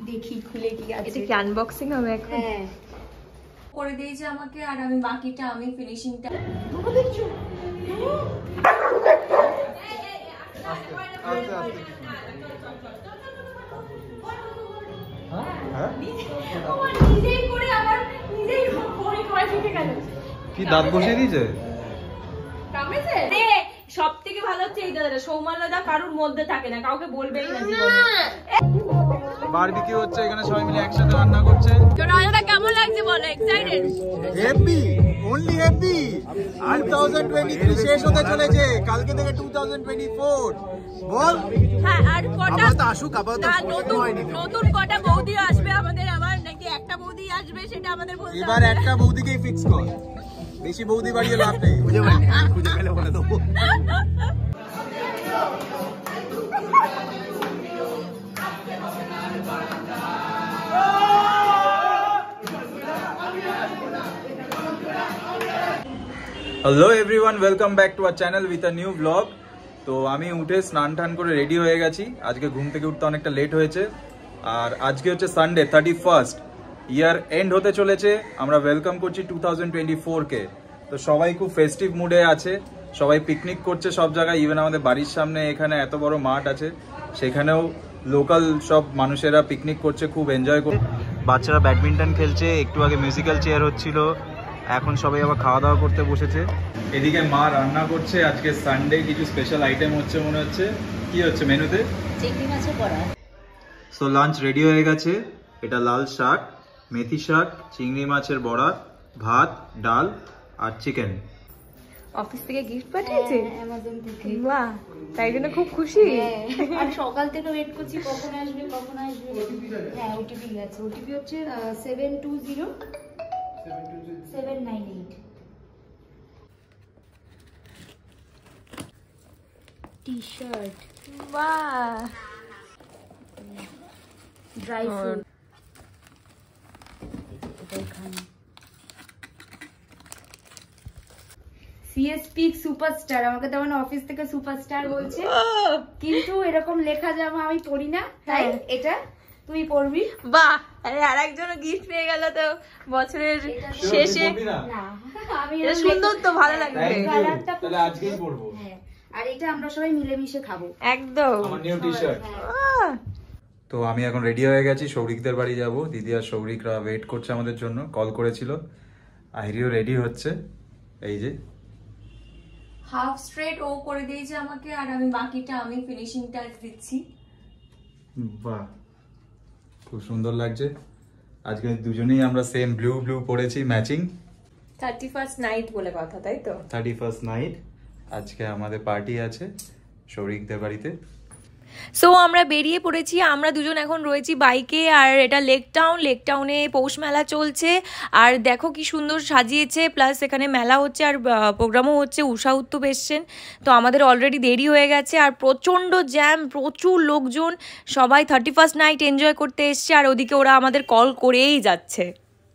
দেখি খুলে কি আছে। এটা কি আনবক্সিং হবে এখন? হ্যাঁ করে দিয়েছে আমাকে, আর আমি বাকিটা আমি ফিনিশিংটা। দেখছো কি দাঁত বসিয়ে দিয়েছে? সব থেকে ভালো হচ্ছে এই দাদাটা, সৌমাল্যদা কারোর মধ্যে থাকে না, কাউকে বলবেই না জীবনে। বারবিকিউ হচ্ছে এখানে, সবাই মিলে একসাথে রান্না করছে। তো রান্নাটা কেমন লাগছে বলো? এক্সাইটেড? Happy, only happy. 2023 শেষ হতে চলেছে, কালকে থেকে 2024 বল। হ্যাঁ, আর কটা আবার তো আসুক, আবার তো নতুন কটা বৌদি আসবে আমাদের, আবার নাকি একটা বৌদি আসবে সেটা আমাদের বলতে হবে। এবার একটা বৌদিকেই ফিক্স কর, বেশি বৌদি বাড়িয়ে লাভ নেই। খুঁজে পেলে বলে দেবো। Hello everyone, welcome back to our channel with a new blog. তো আমি উঠে স্নান টান করে রেডি হয়ে গেছি। আজকে ঘুম থেকে উঠতে অনেকটা লেট হয়েছে, আর আজকে হচ্ছে সানডে 31st, ইয়ার এন্ড হতে চলেছে। আমরা ওয়েলকাম করছি 2024-কে। তো সবাই খুব ফেস্টিভ মুডে আছে, সবাই পিকনিক করছে সব জায়গায়। ইভেন আমাদের বাড়ির সামনে এখানে এত বড় মাঠ আছে, সেখানেও লোকাল সব মানুষেরা পিকনিক করছে, খুব এনজয় করছে। বাচ্চারা ব্যাডমিন্টন খেলছে, একটু আগে মিউজিক্যাল চেয়ার হচ্ছিল, এখন সবাই আবার খাওয়া দাওয়া করতে বসেছে। এদিকে মা রান্না করছে, আজকে সানডে কিছু স্পেশাল আইটেম হচ্ছে মনে হচ্ছে। কি হচ্ছে মেনুতে? চিংড়ি মাছের বড়া। সো লাঞ্চ রেডি হয়ে গেছে। এটা লাল শাক, মেথি শাক, চিংড়ি মাছের বড়া, ভাত, ডাল আর চিকেন। অফিস থেকে গিফট পাঠিয়েছে অ্যামাজন থেকে। বাহ, তাই জন্য খুব খুশি। আর সকাল থেকে ওয়েট করছি কখন আসবে কখন আসবে। হ্যাঁ ওটিপি গেছে, ওটিপি হচ্ছে 720798 টি-শার্ট, বাহ, ড্রাই ফ্রুট। সিএসপি সুপারস্টার, আমাকে তখন অফিস থেকে সুপারস্টার বলছে, কিন্তু এরকম লেখা জামা আমি পরি না, তাই এটা তুই পরবি। বাহ, আরে আরেকজনও গিফট পেয়ে গেল তো বছরের শেষে। না আমি এটা সুন্দর তো, ভালো লাগবে। কালারটা তাহলে আজকেই পরবো। হ্যাঁ, আর এটা আমরা সবাই মিলেমিশে খাবো একদম। আমার নিউ টি-শার্ট। তো আমি এখন রেডি হয়ে গেছি, সৌরিকদের বাড়ি যাব। দিদি আর সৌরিকরা ওয়েট করছে আমাদের জন্য, কল করেছিল। আহিরিও রেডি হচ্ছে, এই যে হাফ স্ট্রেট ও করে দিয়েছে আমাকে, আর আমি বাকিটা আমি ফিনিশিং টাচ দিচ্ছি। বাহ, খুব সুন্দর লাগছে। আজকে দুজনেই আমরা সেম ব্লু ব্লু পরেছি, ম্যাচিং। 31st নাইট বলে কথা, তাই তো? 31st night. আজকে আমাদের পার্টি আছে সৌরিকদের বাড়িতে। সো আমরা বেরিয়ে পড়েছি, আমরা দুজন এখন রয়েছি বাইকে। আর এটা লেক টাউনে পৌষ মেলা চলছে, আর দেখো কি সুন্দর সাজিয়েছে, প্লাস এখানে মেলা হচ্ছে আর প্রোগ্রামও হচ্ছে। উষা উত্তপ এসছেন, তো আমাদের অলরেডি দেরি হয়ে গেছে, আর প্রচণ্ড জ্যাম, প্রচুর লোকজন, সবাই 31st নাইট এনজয় করতে এসছে। আর ওদিকে ওরা আমাদের কল করেই যাচ্ছে।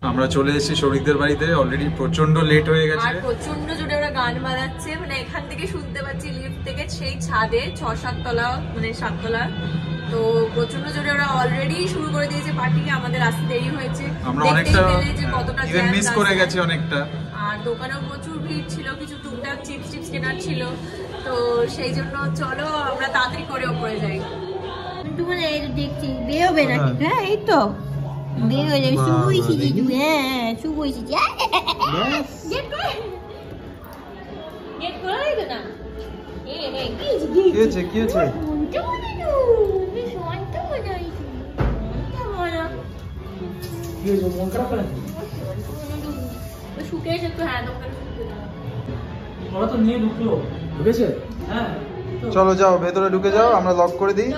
আমরা চলে এসেছি সৌরিকদের বাড়িতে, অলরেডি প্রচন্ড লেট হয়ে গেছে। আর প্রচন্ড জোরে ওরা গান বাজাচ্ছে, মানে এখান থেকে শুনতে পাচ্ছি লিফট থেকে, সেই ছাদে 6-7 তলা, মানে 7 তলা। তো প্রচন্ড জোরে ওরা অলরেডি শুরু করে দিয়েছে পার্টি। আমাদের আসতে দেরি হয়েছে, আমরা অনেকটা ইভেন মিস করে গেছি অনেকটা। আর দোকানেও প্রচুর ভিড় ছিল, কিছু টুকটাক চিপস কেনার ছিল, তো সেই জন্য চলো আমরা তাড়াতাড়ি করে ওপরে যাই। তোমার দেখছি বেরোবে নাকি? হ্যাঁ এই তো বেরোবে যাবে। শুভ এসেছি তুই? হ্যাঁ শুভ এসেছি। গেট করে দিবে না? কি হয়েছে কি হয়েছে? চলো যাও ভেতরে ঢুকে যাও, আমরা লক করে দিই।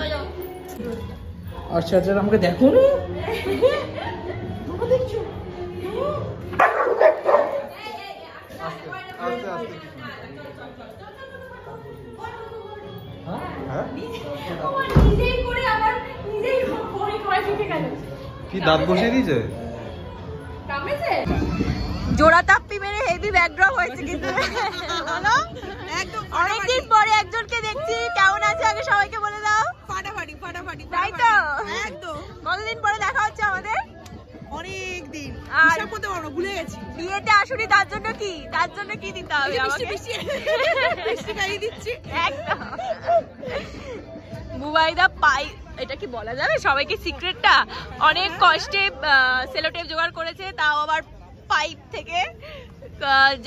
আচ্ছা আচ্ছা, আমাকে দেখো না। আস্তে আস্তে। হ্যাঁ? কি দাঁত বসিয়ে দিয়েছে? জোড়া তাপ্পি মেরে হেভি ব্যাকড্রপ হয়েছে কিন্তু। অনেকদিন পরে একজনকে দেখছি, কেমন আছে আগে সবাইকে বলে দাও। ফাটাফাটি, তাই তো? একদম। কতদিন পরে করতে পারবো না, ভুলে গেছি। বিয়েতে আসুনি তার জন্য কি দিতে হবে আমাকে? মিষ্টি খাইয়ে দিচ্ছি একদম। বুবাইদা পাই, এটা কি বলা যাবে সবাইকে সিক্রেটটা? অনেক কষ্টে সেলোটেপ জোগাড় করেছে, তাও আবার পাইপ থেকে।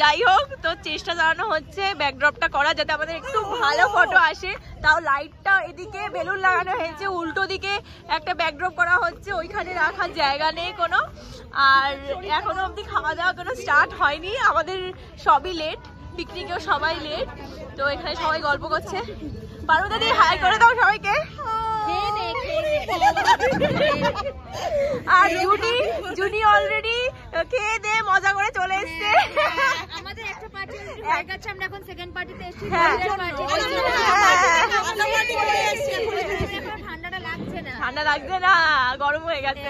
যাই হোক, তো চেষ্টা চালানো হচ্ছে ব্যাকড্রপটা করা যাতে আমাদের একটু ভালো ফটো আসে। তাও লাইটটা এদিকে বেলুন লাগানো হয়েছে, উল্টো দিকে একটা ব্যাকড্রপ করা হচ্ছে, ওইখানে রাখার জায়গা নেই কোনো। আর এখনো অবধি খাওয়া দাওয়া কোনো স্টার্ট হয়নি, আমাদের সবই লেট, পিকনিকেও সবাই লেট। তো এখানে সবাই গল্প করছে। পারুদা দি হাই করে দাও সবাইকে। আর জুনি অলরেডি খেয়ে দিয়ে মজা করে চলে এসছে। আমাদের একটা পার্টি হয়ে গেছে, আমরা এখন সেকেন্ড পার্টিতে এসেছি। ঠান্ডা লাগছে না, গরম হয়ে গেছে।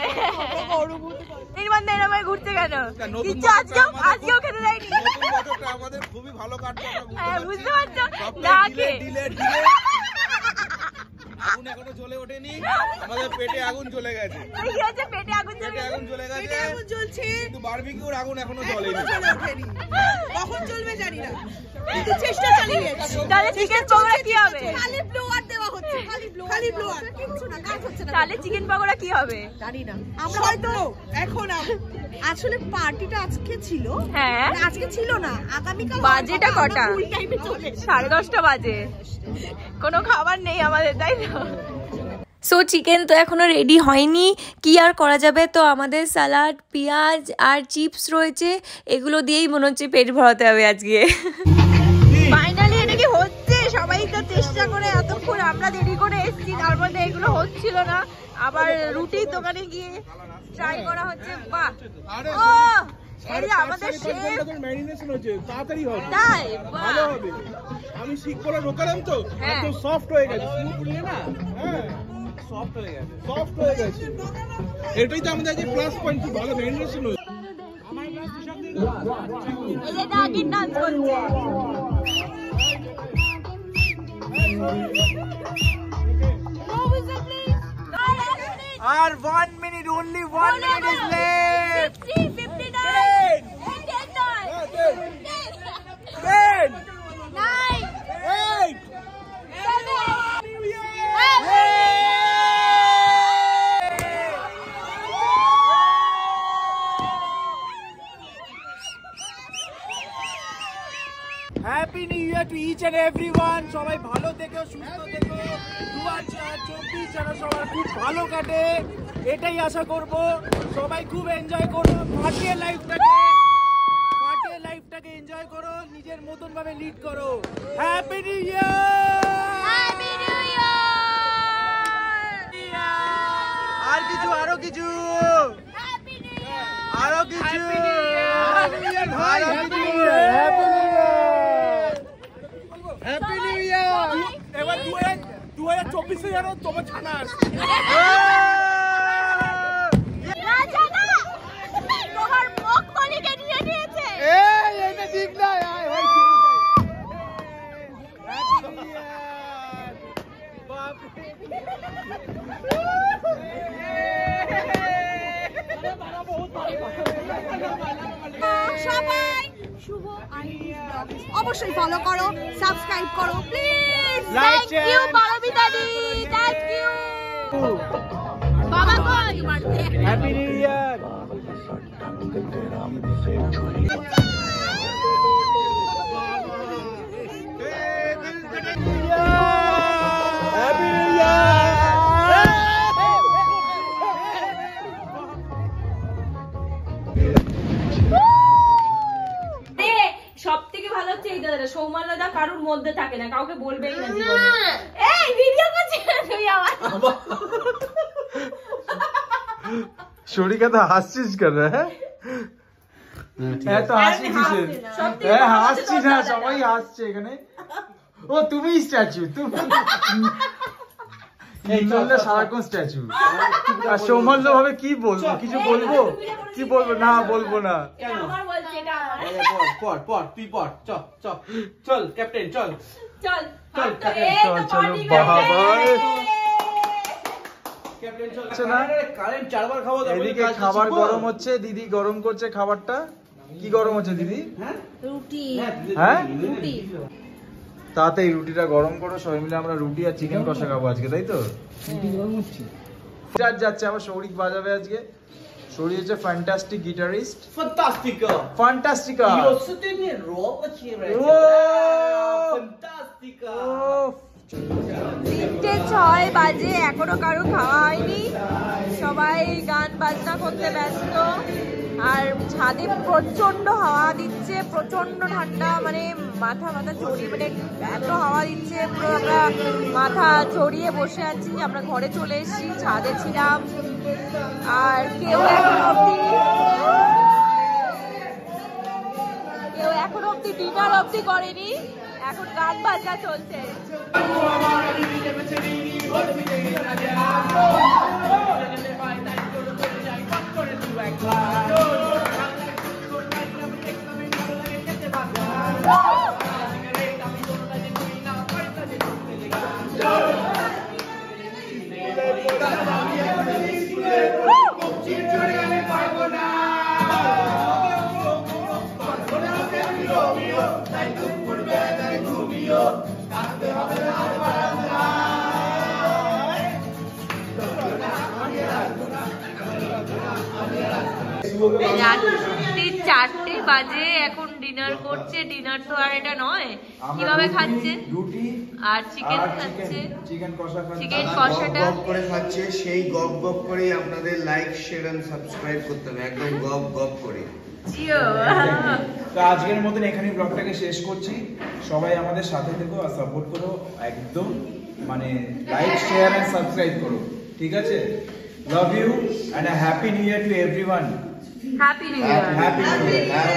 নির্মাণ এরকম ঘুরতে কেন? কিছু আজকেও খেতে দেয়নি। খুবই ভালো কাটছে, বুঝতে পারছো না? আগুন এখনো জ্বলে ওঠেনি, আমাদের পেটে আগুন জ্বলে গেছে। পেটে আগুন জ্বলে গেছে, আগুন জ্বলছে, কিন্তু বারবিকিউর আগুন এখনো জ্বলেনি। কখন জ্বলবে জানি না, কিন্তু চেষ্টা চালিয়ে যাচ্ছি। তাহলে চিকেন পকোড়া কি হবে? খালি ব্লোয়ার দেওয়া হচ্ছে, খালি ব্লোয়ার, কিছু না, কাজ হচ্ছে না। তাহলে চিকেন পকোড়া কি হবে জানি না। আমরা হয়তো এখন আসলে পার্টিটা আজকে ছিল, হ্যাঁ আজকে ছিল না, আগামীকাল। বাজেটা কটা? ফুল টাইমে চলে 10:30 বাজে। কোনো খাবার নেই আমাদের, তাই না? সো চিকেন তো এখনো রেডি হয়নি, কি আর করা যাবে। তো আমাদের সালাড, পেঁয়াজ আর চিপস রয়েছে, এগুলো দিয়েই মনে হচ্ছে পেট ভরাতে হবে আজকে। ফাইনালি এটা কি হচ্ছে? সবাই তো চেষ্টা করে এতক্ষণ আমরা দেরি করে এসেছি, তার মধ্যে এগুলো হচ্ছিল না। আবার রুটির দোকানে গিয়ে ট্রাই করা হচ্ছে। বাহ, ও এই যে আমাদের শেফ ম্যারিনেশন হচ্ছে, তাড়াতাড়ি হবে, তাই ভালো হবে। আমি শিক করে ঢোকালাম তো, একদম সফট হয়ে গেছে, পুরো না, হ্যাঁ সফট হয়ে গেছে, সফট হয়ে গেছে। এটাই তো আমাদের যে প্লাস পয়েন্ট, খুব ভালো ম্যারিনেশন হচ্ছে। আমার গ্লাস হিসাব দিয়ে এই যে দাগির নাচ করছে। আর 1 minute, only 1 minute is left. 59 10 9 8 Happy New Year to each and everyone. সবাই ভালো থেকো, সুস্থ থেকো। 2024 যেন সবার খুব ভালো কাটে, এটাই আশা করব। সবাই খুব এনজয় করো, কাটিয়ে লাইফটাকে এনজয় করো, নিজের মতন ভাবে লিড করো। Happy new year! Happy new year! আর কিছু, আরো কিছু, হ্যাপি নিউ ইয়ার! আরো কিছু। হ্যাপি নিউ ইয়ার ভাই, happy new year! Happy new year! Happy new ইয়ার। এবার 2024 যেন তোমার ছানা আসে। তোমার মুখ বলি কেটে নিয়েছে। এই এটা ঠিক না, আয় ভাই। Happy new year! বাপ রে। সবাই শুভ অবশ্যই ফলো করো, সাবস্ক্রাইব করো please. Like, thank you share. Paromita দি, থ্যাংক ইউ। বাবা কই? Happy new year! Happy new year! সব থেকে ভালো হচ্ছে এই দাদা, সৌমান দাদা কারোর মধ্যে থাকে না, কাউকে বলবেই না জীবনে। এই ভিডিও করছিস তুই আমার। শরীকা তো হাসছিস কেন? হ্যাঁ তো হাসি কিসের? হ্যাঁ হাসছি না, সবাই হাসছে এখানে। ও তুমি স্ট্যাচু, তুমি সারাক্ষণ স্ট্যাচু। আর সৌমাল্য ভাবে কি বলবো? কিছু বলবো? কি বলবো? না বলবো না। আমার বলছে এটা আমার। পর তুই পর, চল ক্যাপ্টেন, চল চল চলো বাবা। ক্যাপ্টেন চল আচ্ছা না? কারেন্ট 4 বার খাওয়া দাও এদিকে খাবার গরম হচ্ছে, দিদি গরম করছে খাবারটা। কি গরম হচ্ছে দিদি? রুটি হ্যাঁ রুটি তাতেই রুটিটা গরম করো, সবাই মিলে আমরা রুটি আর চিকেন কষা খাবো আজকে, তাই তো? গিটার যাচ্ছে আবার, সৌরিক বাজাবে আজকে। সৌরিক হচ্ছে fantastic guitarist. Fantastico. ফ্যান্টাস্টিকা। Io se te ne roba ci Fantastico. 3:06 বাজে, এখনো কারো খাওয়া হয়নি, সবাই গান বাজনা করতে ব্যস্ত। আর ছাদে প্রচন্ড হাওয়া দিচ্ছে, প্রচন্ড ঠান্ডা, মানে মাথা চড়িয়ে, মানে এত হাওয়া দিচ্ছে, পুরো আমরা মাথা চড়িয়ে বসে আছি। আমরা ঘরে চলে এসেছি, ছাদে ছিলাম। আর কেউ এখনো অব্দি ডিনার অব্দি করেনি, এখন গান বাজনা চলছে। রাত্রি 4টে বাজে, এখন ডিনার করছে। ডিনার তো আর এটা নয়, কিভাবে খাচ্ছে? রুটি আর চিকেন খাচ্ছে, চিকেন কষা খাচ্ছে। চিকেন কষাটা গপ করে খাচ্ছে, সেই গপ গপ করেই আপনাদের লাইক শেয়ার এন্ড সাবস্ক্রাইব করতে হবে, একদম গপ গপ করে। জিও। তো আজকের মতন এখানেই ব্লগটাকে শেষ করছি। সবাই আমাদের সাথে থেকো আর সাপোর্ট করো, একদম মানে লাইক শেয়ার এন্ড সাবস্ক্রাইব করো, ঠিক আছে? Love you and a happy new year to everyone. Happy new year. Happy new year.